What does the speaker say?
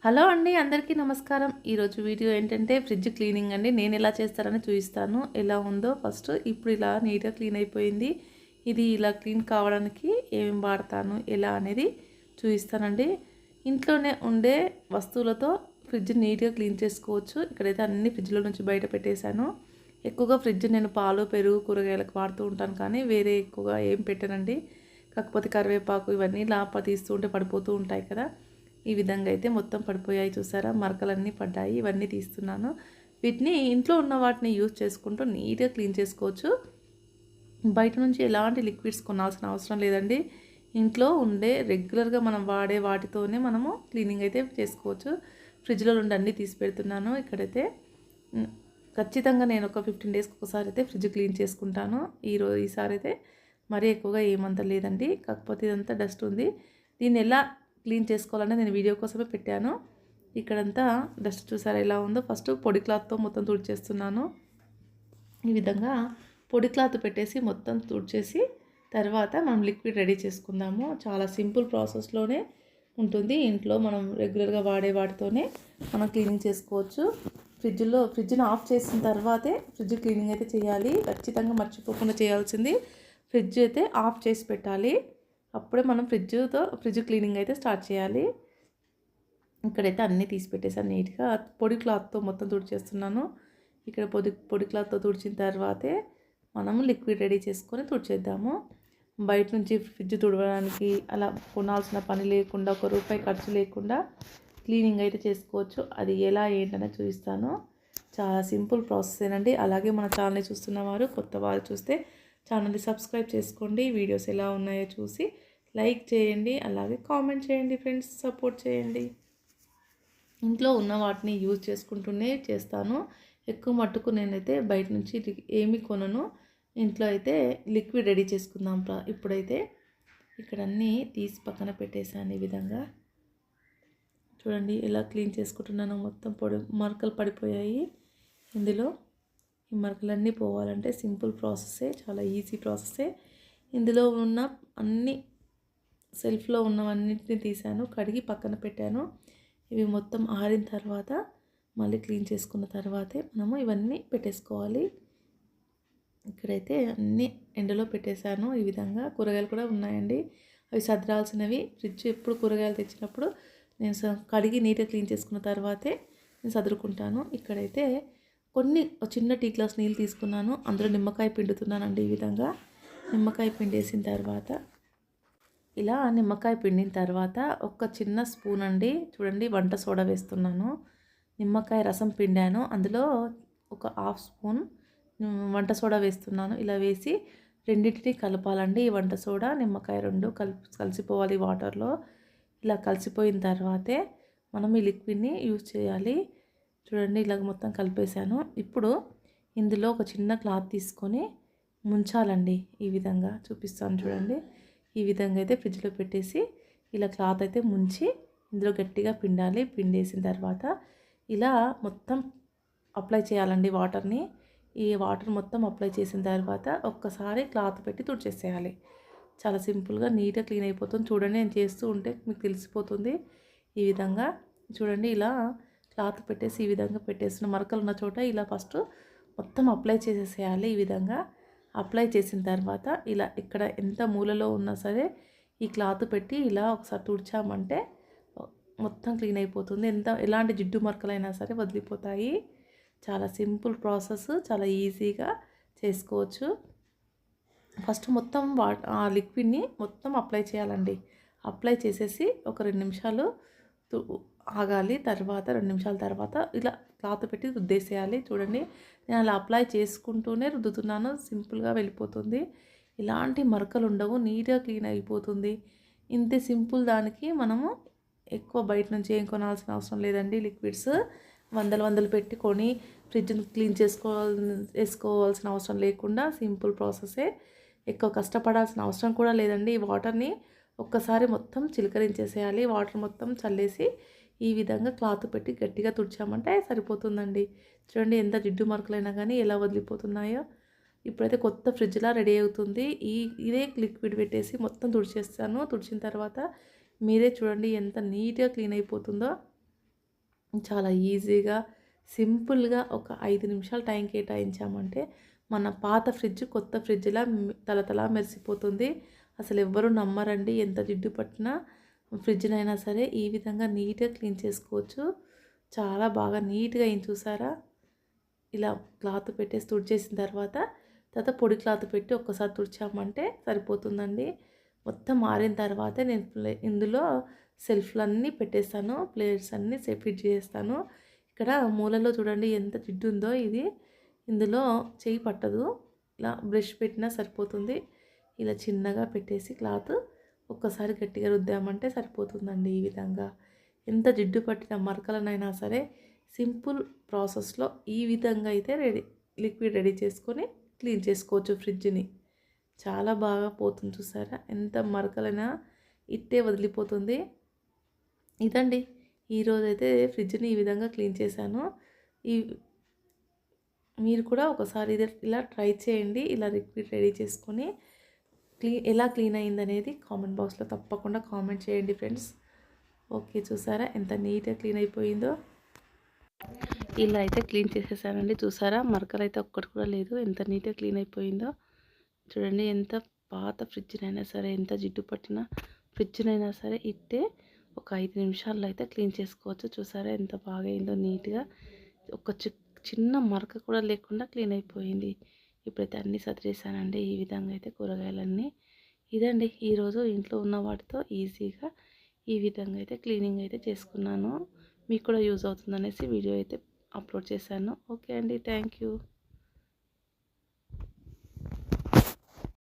Hello అండి, అందరికీ నమస్కారం. ఈరోజు వీడియో ఏంటంటే ఫ్రిడ్జ్ క్లీనింగ్ అండి. నేను ఎలా చేస్తారని చూపిస్తాను. ఎలా ఉందో ఫస్ట్ ఇప్పుడు ఇలా నీట్గా క్లీన్ అయిపోయింది. ఇది ఇలా క్లీన్ కావడానికి ఏం వాడతాను ఎలా అనేది చూపిస్తానండి. ఇంట్లోనే ఉండే వస్తువులతో ఫ్రిడ్జ్ నీట్గా క్లీన్ చేసుకోవచ్చు. ఇక్కడైతే అన్ని ఫ్రిడ్జ్లో నుంచి బయట పెట్టేశాను. ఎక్కువగా ఫ్రిడ్జ్ నేను పాలు, పెరుగు, కూరగాయలకు వాడుతూ ఉంటాను, కానీ వేరే ఎక్కువగా ఏం పెట్టానండి. కాకపోతే కరివేపాకు ఇవన్నీ లాప తీస్తూ ఉంటే పడిపోతూ ఉంటాయి కదా. ఈ విధంగా అయితే మొత్తం పడిపోయాయి, చూసారా, మరకలన్నీ పడ్డాయి. ఇవన్నీ తీస్తున్నాను. వీటిని ఇంట్లో ఉన్న వాటిని యూజ్ చేసుకుంటూ నీట్గా క్లీన్ చేసుకోవచ్చు. బయట నుంచి ఎలాంటి లిక్విడ్స్ కొనాల్సిన అవసరం లేదండి. ఇంట్లో ఉండే రెగ్యులర్గా మనం వాడే వాటితోనే మనము క్లీనింగ్ అయితే చేసుకోవచ్చు. ఫ్రిడ్జ్లో నుండి అన్నీ తీసి పెడుతున్నాను. ఇక్కడైతే ఖచ్చితంగా నేను ఒక 15 డేస్కి ఒకసారి అయితే ఫ్రిడ్జ్ క్లీన్ చేసుకుంటాను. ఈసారి అయితే మరీ ఎక్కువగా ఏమంత లేదండి. కాకపోతే ఇదంతా డస్ట్ ఉంది. దీన్ని ఎలా క్లీన్ చేసుకోవాలని నేను వీడియో కోసమే పెట్టాను. ఇక్కడంతా డస్ట్ చూసారా ఎలా ఉందో. ఫస్ట్ పొడి క్లాత్తో మొత్తం తుడిచేస్తున్నాను. ఈ విధంగా పొడి క్లాత్ పెట్టేసి మొత్తం తుడిచేసి తర్వాత మనం లిక్విడ్ రెడీ చేసుకుందాము. చాలా సింపుల్ ప్రాసెస్లోనే ఉంటుంది. ఇంట్లో మనం రెగ్యులర్గా వాడే వాటితోనే మనం క్లీనింగ్ చేసుకోవచ్చు. ఫ్రిడ్జ్ని ఆఫ్ చేసిన తర్వాతే ఫ్రిడ్జ్ క్లీనింగ్ అయితే చేయాలి. ఖచ్చితంగా మర్చిపోకుండా చేయాల్సింది ఫ్రిడ్జ్ అయితే ఆఫ్ చేసి పెట్టాలి. అప్పుడే మనం ఫ్రిడ్జ్ క్లీనింగ్ అయితే స్టార్ట్ చేయాలి. ఇక్కడైతే అన్నీ తీసి పెట్టేసాను నీట్గా. పొడి క్లాత్తో మొత్తం తుడిచేస్తున్నాను. ఇక్కడ పొడి క్లాత్తో తుడిచిన తర్వాతే మనము లిక్విడ్ రెడీ చేసుకొని తుడిచేద్దాము. బయట నుంచి ఫ్రిడ్జ్ తుడవడానికి అలా కొనాల్సిన పని లేకుండా, ₹1 ఖర్చు లేకుండా క్లీనింగ్ అయితే చేసుకోవచ్చు. అది ఎలా ఏంటనే చూపిస్తాను. చాలా సింపుల్ ప్రాసెసేనండి. అలాగే మన ఛానల్ని చూస్తున్నవారు, కొత్త వారు చూస్తే ఛానల్ని సబ్స్క్రైబ్ చేసుకోండి. వీడియోస్ ఎలా ఉన్నాయో చూసి లైక్ చేయండి. అలాగే కామెంట్ చేయండి ఫ్రెండ్స్, సపోర్ట్ చేయండి. ఇంట్లో ఉన్న వాటిని యూజ్ చేసుకుంటూనే చేస్తాను. ఎక్కువ మట్టుకు నేనైతే బయట నుంచి ఏమి కొనను. ఇంట్లో అయితే లిక్విడ్ రెడీ చేసుకుందాం. ఇప్పుడైతే ఇక్కడ అన్నీ తీసి పక్కన పెట్టేశాను. ఈ విధంగా చూడండి ఎలా క్లీన్ చేసుకుంటున్నాను. మొత్తం మరకలు పడిపోయాయి. ఇందులో ఈ మరకలన్నీ పోవాలంటే సింపుల్ ప్రాసెసే, చాలా ఈజీ ప్రాసెసే. ఇందులో ఉన్న అన్ని సెల్ఫ్లో ఉన్నవన్నిటిని తీసాను, కడిగి పక్కన పెట్టాను. ఇవి మొత్తం ఆరిన తర్వాత మళ్ళీ క్లీన్ చేసుకున్న తర్వాతే మనము ఇవన్నీ పెట్టేసుకోవాలి. ఇక్కడైతే అన్నీ ఎండలో పెట్టేశాను. ఈ విధంగా కూరగాయలు కూడా ఉన్నాయండి, అవి సదరాల్సినవి. ఫ్రిడ్జ్ ఎప్పుడు కూరగాయలు తెచ్చినప్పుడు నేను కడిగి నీట్గా క్లీన్ చేసుకున్న తర్వాతే నేను సదురుకుంటాను. ఇక్కడైతే చిన్న టీ గ్లాస్ నీళ్ళు తీసుకున్నాను. అందులో నిమ్మకాయ పిండుతున్నానండి. ఈ విధంగా నిమ్మకాయ పిండేసిన తర్వాత ఇలా నిమ్మకాయ పిండిన తర్వాత ఒక చిన్న స్పూన్ అండి, చూడండి, వంట సోడా వేస్తున్నాను. నిమ్మకాయ రసం పిండాను, అందులో ఒక హాఫ్ స్పూన్ వంట సోడా వేస్తున్నాను. ఇలా వేసి రెండింటిని కలపాలండి. ఈ వంట సోడా, నిమ్మకాయ రెండు కలిసిపోవాలి వాటర్లో. ఇలా కలిసిపోయిన తర్వాతే మనం ఈ లిక్విడ్ని యూజ్ చేయాలి. చూడండి ఇలాగ మొత్తం కలిపేశాను. ఇప్పుడు ఇందులో ఒక చిన్న క్లాత్ తీసుకొని ముంచాలండి. ఈ విధంగా చూపిస్తాను చూడండి. ఈ విధంగా అయితే ఫ్రిడ్జ్లో పెట్టేసి ఇలా క్లాత్ అయితే ముంచి ఇందులో గట్టిగా పిండాలి. పిండేసిన తర్వాత ఇలా మొత్తం అప్లై చేయాలండి వాటర్ని. ఈ వాటర్ మొత్తం అప్లై చేసిన తర్వాత ఒక్కసారి క్లాత్ పెట్టి తుడిచేసేయాలి. చాలా సింపుల్గా నీట్గా క్లీన్ అయిపోతుంది. చూడండి, నేను చేస్తూ ఉంటే మీకు తెలిసిపోతుంది. ఈ విధంగా చూడండి, ఇలా క్లాత్ పెట్టేసి ఈ విధంగా పెట్టేసిన మరకలు ఉన్న చోట ఇలా ఫస్ట్ మొత్తం అప్లై చేసేసేయాలి. ఈ విధంగా అప్లై చేసిన తర్వాత ఇలా ఇక్కడ ఎంత మూలలో ఉన్నా సరే ఈ క్లాత్ పెట్టి ఇలా ఒకసారి తుడిచామంటే మొత్తం క్లీన్ అయిపోతుంది. ఎలాంటి జిడ్డు మరకలైనా సరే వదిలిపోతాయి. చాలా సింపుల్ ప్రాసెస్, చాలా ఈజీగా చేసుకోవచ్చు. ఫస్ట్ మొత్తం ఆ లిక్విడ్ని మొత్తం అప్లై చేయాలండి. అప్లై చేసేసి ఒక 2 నిమిషాలు ఆగాలి. తర్వాత 2 నిమిషాల తర్వాత ఇలా క్లాత్ పెట్టి రుద్దేసేయాలి. చూడండి, నేను అలా అప్లై చేసుకుంటూనే రుద్దుతున్నాను. సింపుల్గా వెళ్ళిపోతుంది. ఇలాంటి మరకలు ఉండవు, నీట్గా క్లీన్ అయిపోతుంది. ఇంత సింపుల్ దానికి మనము ఎక్కువ బయట నుంచి ఏం కొనాల్సిన అవసరం లేదండి. లిక్విడ్స్ వందలు పెట్టి కొని ఫ్రిడ్జ్ని క్లీన్ వేసుకోవాల్సిన అవసరం లేకుండా సింపుల్ ప్రాసెసే. ఎక్కువ కష్టపడాల్సిన అవసరం కూడా లేదండి. ఈ వాటర్ని ఒక్కసారి మొత్తం చిలకరించేసేయాలి. వాటర్ మొత్తం చల్లేసి ఈ విధంగా క్లాత్ పెట్టి గట్టిగా తుడిచామంటే సరిపోతుందండి. చూడండి ఎంత జిడ్డు మరకలైనా కానీ ఎలా వదిలిపోతున్నాయో. ఇప్పుడైతే కొత్త ఫ్రిడ్జ్లా రెడీ అవుతుంది. ఇదే లిక్విడ్ పెట్టేసి మొత్తం తుడిచేస్తాను. తుడిచిన తర్వాత మీరే చూడండి ఎంత నీట్గా క్లీన్ అయిపోతుందో. చాలా ఈజీగా, సింపుల్‌గా ఒక 5 నిమిషాలు టైం కేటాయించామంటే, మన పాత ఫ్రిడ్జ్ కొత్త ఫ్రిడ్జ్‌లా తళతళ మెరిసిపోతుంది. అసలెవ్వరు నమ్మరండి. ఎంత జిడ్డు పట్టినా ఫ్రిడ్జ్‌నైనా సరే ఈ విధంగా నీట్‌గా క్లీన్ చేసుకోవచ్చు. చాలా బాగా నీట్‌గా అయింది చూసారా? ఇలా క్లాత్ పెట్టేసి తుడిచేసిన తర్వాత పొడి క్లాత్ పెట్టి ఒక్కసారి తుడిచామంటే సరిపోతుందండి. మొత్తం ఆరిన తర్వాతే నేను ఇందులో సెల్ఫ్‌లన్నీ పెట్టేస్తాను. ప్లేట్స్ అన్నీ ఫిట్ చేసేస్తాను. ఇక్కడ మూలలో చూడండి ఎంత జిడ్డు ఉందో ఇది. ఇందులో చెయ్యి పట్టదు. ఇలా బ్రష్ పెట్టినా సరిపోతుంది. ఇలా చిన్నగా పెట్టేసి క్లాత్ ఒక్కసారి గట్టిగా రుద్దామంటే సరిపోతుందండి ఈ విధంగా. ఎంత జిడ్డు పట్టిన మరకలనైనా సరే సింపుల్ ప్రాసెస్‌లో ఈ విధంగా అయితే లిక్విడ్ రెడీ చేసుకొని క్లీన్ చేసుకోవచ్చు ఫ్రిడ్జ్‌ని. చాలా బాగా పోతుంది చూసారా? ఎంత మరకలైనా ఇట్టే వదిలిపోతుంది. ఇదండి ఈరోజైతే ఫ్రిడ్జ్‌ని ఈ విధంగా క్లీన్ చేశాను. ఈ మీరు కూడా ఒకసారి ఇలా ట్రై చేయండి. ఇలా లిక్విడ్ రెడీ చేసుకొని ఎలా క్లీన్ అయిందనేది కామెంట్ బాక్స్‌లో తప్పకుండా కామెంట్ చేయండి ఫ్రెండ్స్. ఓకే, చూసారా ఎంత నీట్‌గా క్లీన్ అయిపోయిందో. ఇలా అయితే క్లీన్ చేసేసానండి. చూసారా మరకలైతే ఒక్కటి కూడా లేదు. ఎంత నీట్‌గా క్లీన్ అయిపోయిందో. చూడండి ఎంత పాత ఫ్రిడ్జ్‌నైనా సరే, ఎంత జిడ్డు పట్టిన ఫ్రిడ్జ్‌నైనా సరే ఇట్టే ఒక 5 నిమిషాల్లో అయితే క్లీన్ చేసుకోవచ్చు. చూసారా ఎంత బాగా అయిందో నీట్‌గా. ఒక చిన్న మరక కూడా లేకుండా క్లీన్ అయిపోయింది. ఇప్పుడైతే అన్నీ సదిరేసానండి. ఈ విధంగా అయితే కూరగాయలన్నీ. ఇదండి ఈరోజు ఇంట్లో ఉన్న వాటితో ఈజీగా ఈ విధంగా అయితే క్లీనింగ్ అయితే చేసుకున్నాను. మీకు కూడా యూజ్ అవుతుందనేసి వీడియో అయితే అప్లోడ్ చేశాను. ఓకే అండి, థ్యాంక్ యూ.